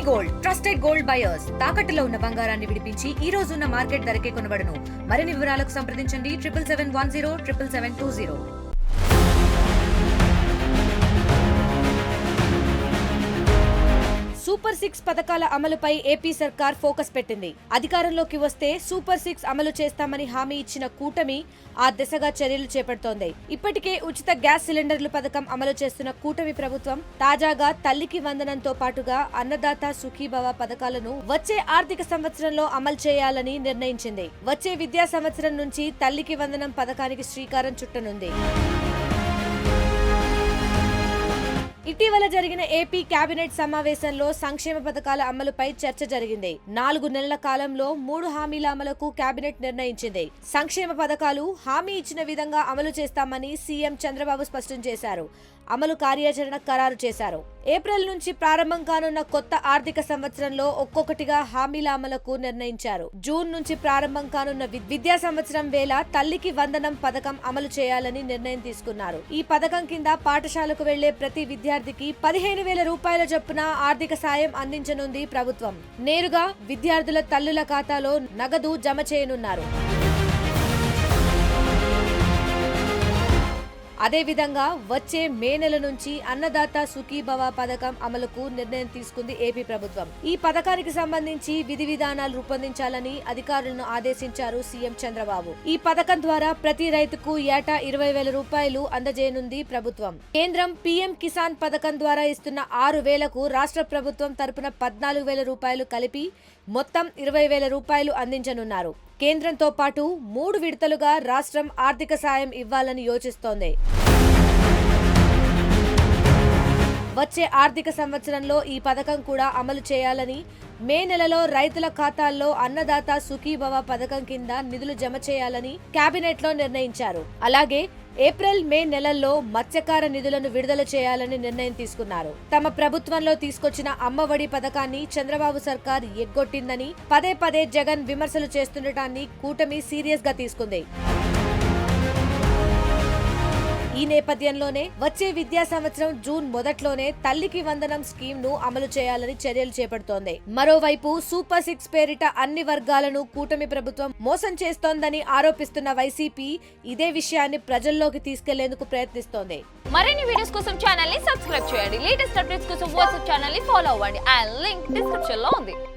Gold trusted gold buyers తాకట్టులో ఉన్న బంగారాన్ని విడిపించి ఈ రోజు ఉన్న మార్కెట్ ధరకే కొనబడును. మరిన్ని వివరాలకు సంప్రదించండి 7771077720. సూపర్ 6 పథకాల అమలుపై ఏపీ సర్కార్ ఫోకస్ పెట్టింది. అధికారంలోకి వస్తే సూపర్ 6 అమలు చేస్తామని హామీ ఇచ్చిన కూటమి ఆ దిశగా చర్యలు చేపడుతోంది. ఇప్పటికే ఉచిత గ్యాస్ సిలిండర్లు పథకం అమలు చేస్తున్న కూటమి ప్రభుత్వం తాజాగా తల్లికి వందనంతో పాటుగా అన్నదాత సుఖీభవ పథకాలను వచ్చే ఆర్థిక సంవత్సరంలో అమలు చేయాలని నిర్ణయించింది. వచ్చే విద్యా సంవత్సరం నుంచి తల్లికి వందనం పథకానికి శ్రీకారం చుట్టనుంది. ఇటీవల జరిగిన ఏపీ కేబినెట్ సమావేశంలో సంక్షేమ పథకాల అమలుపై చర్చ జరిగింది. 4 నెలల కాలంలో 3 హామీల అమలుకు కేబినెట్ నిర్ణయించింది. సంక్షేమ పథకాలు హామీ ఇచ్చిన విధంగా అమలు చేస్తామని సీఎం చంద్రబాబు స్పష్టం చేశారు. అమలు కార్యాచరణ ఖరారు చేశారు. ఏప్రిల్ నుంచి ప్రారంభం కానున్న కొత్త ఆర్థిక సంవత్సరంలో ఒక్కొక్కటిగా హామీల అమలుకు నిర్ణయించారు. జూన్ నుంచి ప్రారంభం కానున్న విద్యా సంవత్సరం వేళ తల్లికి వందనం పథకం అమలు చేయాలని నిర్ణయం తీసుకున్నారు. ఈ పథకం కింద పాఠశాలకు వెళ్లే ప్రతి విద్యార్థికి 15,000 రూపాయల చొప్పున ఆర్థిక సాయం అందించనుంది ప్రభుత్వం. నేరుగా విద్యార్థుల తల్లుల ఖాతాలో నగదు జమ చేయనున్నారు. అదేవిధంగా వచ్చే మే నెల నుంచి అన్నదాత సుఖీభవ పథకం అమలుకు నిర్ణయం తీసుకుంది ఏపీ ప్రభుత్వం. ఈ పథకానికి సంబంధించి విధి విధానాలు రూపొందించాలని అధికారులను ఆదేశించారు సీఎం చంద్రబాబు. ఈ పథకం ద్వారా ప్రతి రైతుకు ఏటా 20,000 రూపాయలు అందజేయనుంది ప్రభుత్వం. కేంద్రం పీఎం కిసాన్ పథకం ద్వారా ఇస్తున్న 6,000కు రాష్ట్ర ప్రభుత్వం తరపున 14,000 రూపాయలు కలిపి మొత్తం 20,000 రూపాయలు అందించనున్నారు. కేంద్రంతో పాటు 3 విడతలుగా రాష్ట్రం ఆర్థిక సాయం ఇవ్వాలని యోచిస్తోంది. వచ్చే ఆర్థిక సంవత్సరంలో ఈ పథకం కూడా అమలు చేయాలని, మే నెలలో రైతుల ఖాతాల్లో అన్నదాత సుఖీభవ పథకం కింద నిధులు జమ చేయాలని కేబినెట్ లో నిర్ణయించారు. అలాగే ఏప్రిల్ మే నెలల్లో మత్స్యకార నిధులను విడుదల చేయాలని నిర్ణయం తీసుకున్నారు. తమ ప్రభుత్వంలో తీసుకొచ్చిన అమ్మఒడి పథకాన్ని చంద్రబాబు సర్కార్ ఎగ్గొట్టిందని పదే పదే జగన్ విమర్శలు చేస్తుండటాన్ని కూటమి సీరియస్ గా తీసుకుంది. ఈ నేపథ్యంలోనే వచ్చే విద్యా సంవత్సరం జూన్ మొదట్లోనే తల్లికి వందనం స్కీమ్ ను అమలు చేయాలని చర్యలు చేపడుతోంది. మరోవైపు సూపర్ 6 పేరిట అన్ని వర్గాలను కూటమి ప్రభుత్వం మోసం చేస్తోందని ఆరోపిస్తున్న వైసీపీ ఇదే విషయాన్ని ప్రజల్లోకి తీసుకెళ్లేందుకు ప్రయత్నిస్తోంది. మరిన్ని వీడియోస్ కోసం ఛానల్ ని సబ్స్క్రైబ్ చేయండి. లేటెస్ట్ అప్డేట్స్ కోసం వాట్సాప్ ఛానల్ ని ఫాలో అవ్వండి. ఆ లింక్ డిస్క్రిప్షన్ లో ఉంది.